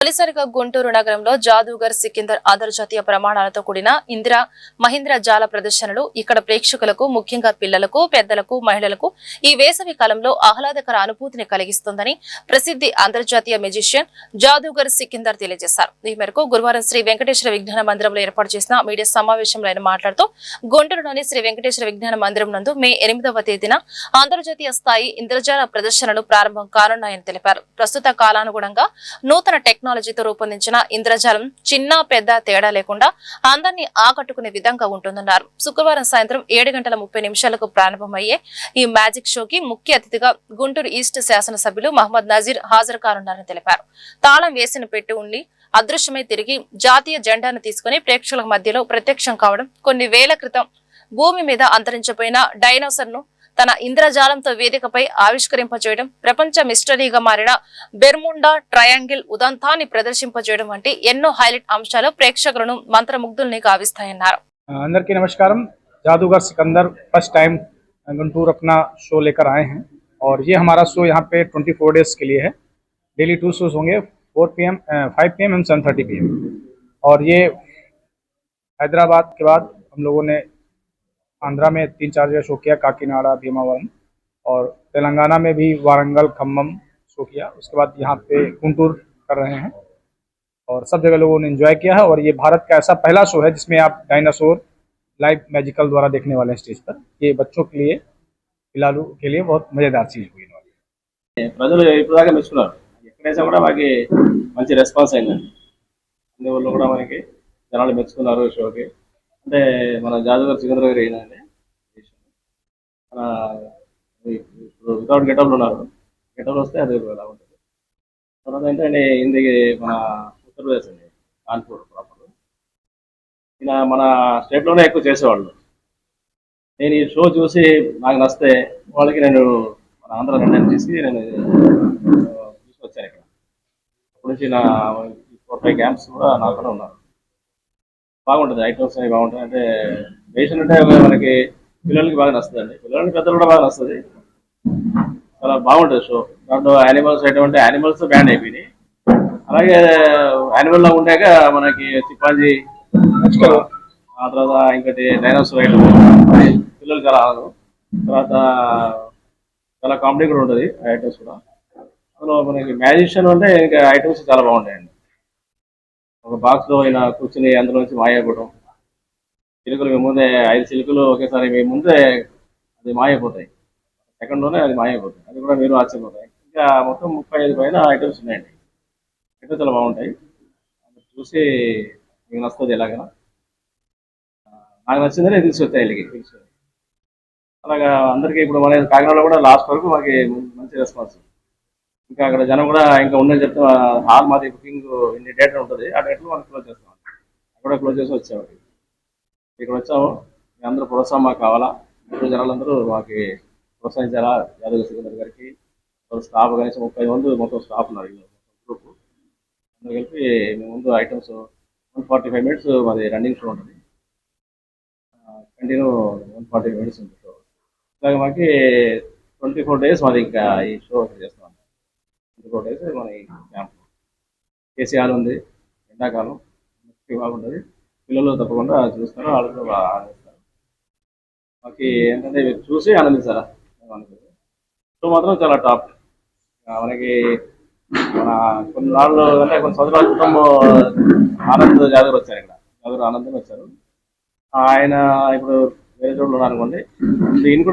తొలిసారిగా గుంటూరు నగరంలో జాదూగర్ సికిందర్ అంతర్జాతీయ ప్రమాణాలతో కూడిన ఇందిరా మహీంద్ర జాల ప్రదర్శనలు ఇక్కడ ప్రేక్షకులకు ముఖ్యంగా పిల్లలకు పెద్దలకు మహిళలకు ఈ వేసవి కాలంలో ఆహ్లాదకర అనుభూతిని కలిగిస్తుందని ప్రసిద్ధి అంతర్జాతీయ మ్యూజిషియన్ జాదూగర్ సికిందర్ తెలియజేశారు. ఈ మేరకు గురువారం శ్రీ వెంకటేశ్వర విజ్ఞాన మందిరంలో ఏర్పాటు చేసిన మీడియా సమావేశంలో ఆయన మాట్లాడుతూ గుంటూరులోని శ్రీ వెంకటేశ్వర విజ్ఞాన మందిరం నందు మే 8వ తేదీన అంతర్జాతీయ స్థాయి ఇంద్రజాల ప్రదర్శనలు ప్రారంభం కానున్నాయని తెలిపారు. ప్రస్తుత కాలానుగుణంగా నూతన టెక్నాలజీతో రూపొందించిన ఇంద్రజాలం చిన్న పెద్ద తేడా లేకుండా అందరినీ ఆకట్టుకునే విధంగా ఉంటుందన్నారు. శుక్రవారం సాయంత్రం 7:30 ప్రారంభమయ్యే ఈ మ్యాజిక్ షోకి ముఖ్య అతిథిగా గుంటూరు ఈస్ట్ శాసనసభ్యులు మహమ్మద్ నజీర్ హాజరు కానున్నారని తెలిపారు. తాళం వేసిన పెట్టి ఉండి అదృశ్యమై తిరిగి జాతీయ జెండాను తీసుకుని ప్రేక్షకుల మధ్యలో ప్రత్యక్షం కావడం, కొన్ని వేల క్రితం భూమి మీద అంతరించిపోయిన డైనోసర్ ను తన ఇంద్రజాలంతో వేదికపై ఆవిష్కరింపజేయడం, ప్రపంచ మిస్టరీగా మారిన బెర్ముండా ట్రయాంగిల్ ఉదంతాన్ని ప్రదర్శింపజేయడం వంటి ఎన్నో హైలైట్ అంశాలు ప్రేక్షకులను మంత్రముగ్ధుల్ని గావిస్తాయన్నారు. అందరికీ నమస్కారం. जादूगर सिकंदर फर्स्ट टाइम गुंटूर अपना शो लेकर आए हैं और ये हमारा शो यहाँ पे 24 डेज के लिए है. डेली 2 शोज होंगे 4 PM 5 PM एंड 7:30 PM. और ये हैदराबाद के बाद हम लोगों ने आंध्रा में 3-4 जगह शो किया, काकीनाडा, भीमावरम, और तेलंगाना में भी वारंगल, खम्मम शो किया. उसके बाद यहाँ पे गुंटूर कर रहे हैं और सब जगह लोगों ने एंजॉय किया है. और ये भारत का ऐसा पहला शो है जिसमें आप डायनासोर लाइव मैजिकल द्वारा देखने वाले हैं स्टेज पर. ये बच्चों के लिए, పిల్లలు के लिए बहुत मजेदार चीज हुई. ప్రజలు ఇప్పటిదాకా మెచ్చుకున్నారు. ఎక్కడైనా కూడా మనకి మంచి రెస్పాన్స్ అయిందండి. అన్ని ఊళ్ళో కూడా మనకి జనాలు మెచ్చుకున్నారు షోకి. అంటే మన జాదూగర్ సికిందర్ గారు ఏంటంటే మన ఇప్పుడు వితౌట్ గెటప్లు ఉన్నారు. గెటప్లు వస్తే అది ఎలా ఉంటుంది. తర్వాత ఏంటంటే ఇది మన ఉత్తరప్రదేశ్ అండి, కాన్పూర్ ప్రాపర్. ఈయన మన స్టేట్లోనే ఎక్కువ చేసేవాళ్ళు. నేను ఈ షో చూసి నాకు నచ్చితే వాళ్ళకి నేను మన ఆంధ్ర నిర్ణయం తీసి నేను తీసుకొచ్చాను ఇక్కడ. అప్పటి నుంచి నా 4-5 క్యాంప్స్ కూడా నాతోనే ఉన్నారు. బాగుంటుంది, ఐటమ్స్ అనేవి బాగుంటాయి. అంటే వేషన్ అంటే మనకి పిల్లలకి బాగా నచ్చుతుంది అండి, పిల్లలకి పెద్దలు కూడా బాగా నచ్చుతుంది. చాలా బాగుంటుంది షో. దాంట్లో యానిమల్స్ ఐటమ్ అంటే యానిమల్స్ బ్యాండ్ అయిపోయినాయి. అలాగే యానిమల్లో ఉండాక మనకి చిపాజీ, ఆ తర్వాత ఇంకటి డైనోసార్ ఐటమ్ పిల్లలు చాలా ఆనందం. తర్వాత చాలా కామెడీ కూడా ఉంటుంది ఐటమ్స్ కూడా. అందులో మనకి మ్యాజిషియన్ అంటే ఇంకా ఐటమ్స్ చాలా బాగుంటాయండి. ఒక బాక్స్లో అయినా కూర్చుని అందులో నుంచి మాయైపోవడం, చిలుకలు మేము ముందే 5 చిలుకలు ఒకేసారి మేము ముందే అది మాయైపోతాయి, సెకండ్లోనే అది మాయైపోతాయి. అది కూడా మీరు ఆశ్చర్యపోతాయి. ఇంకా మొత్తం 35 పైన ఐటమ్స్ ఉన్నాయండి. ఐటమ్స్ చాలా బాగుంటాయి. చూసి మీకు నచ్చుతుంది. ఎలాగైనా నాకు నచ్చిందని తీసుకొచ్చాయి వీళ్ళకి తీసుకొని. అలాగా అందరికీ ఇప్పుడు మన కాకినాడలో కూడా లాస్ట్ వరకు మాకు మంచి రెస్పాన్స్. ఇంకా అక్కడ జనం కూడా ఇంకా ఉందని చెప్తే హాల్ మాది బుకింగ్ ఇన్ని డేట్ ఉంటుంది, ఆ డేట్లో మనం క్లోజ్ చేస్తాం. అక్కడ క్లోజ్ చేసి వచ్చాము. ఇక్కడ వచ్చాము. మీ అందరూ ప్రోత్సాహం మాకు కావాలా. ఇప్పుడు జనాలందరూ మాకు ప్రోత్సహించాలా. జాదూగర్ సికిందర్ గారికి స్టాఫ్ కనీసం 30 మంది మొత్తం స్టాఫ్ ఉన్నారు. గ్రూప్ అందరూ కలిపి మేము ముందు ఐటమ్స్ 145 మినిట్స్ మాది రన్నింగ్ షో ఉంటుంది. కంటిన్యూ 145 మినిట్స్ ఉంటుంది షో. ఇలాగ మాకు 24 డేస్ మాది ఇంకా ఈ షో చేస్తాం. 24 డేస్ మన ఈ క్యాంప్. కేసీఆర్ ఉంది, ఎండాకాలం బాగుంటుంది. పిల్లలు తప్పకుండా చూస్తారు, వాళ్ళతో బాగా ఆనందిస్తారు. మాకు ఏంటంటే చూసి ఆనందిస్తారా. షో మాత్రం చాలా టాప్. మనకి మన కొన్ని నాళ్ళు అంటే కొన్ని సంవత్సరాల క్రితం ఆనంద్ జాదూగర్ వచ్చారు. ఇక్కడ జాదూగర్ ఆనంద్ వచ్చారు. ఆయన ఇప్పుడు వేరే చోట్ల ఉన్నారు అనుకోండి. ఈయన కూడా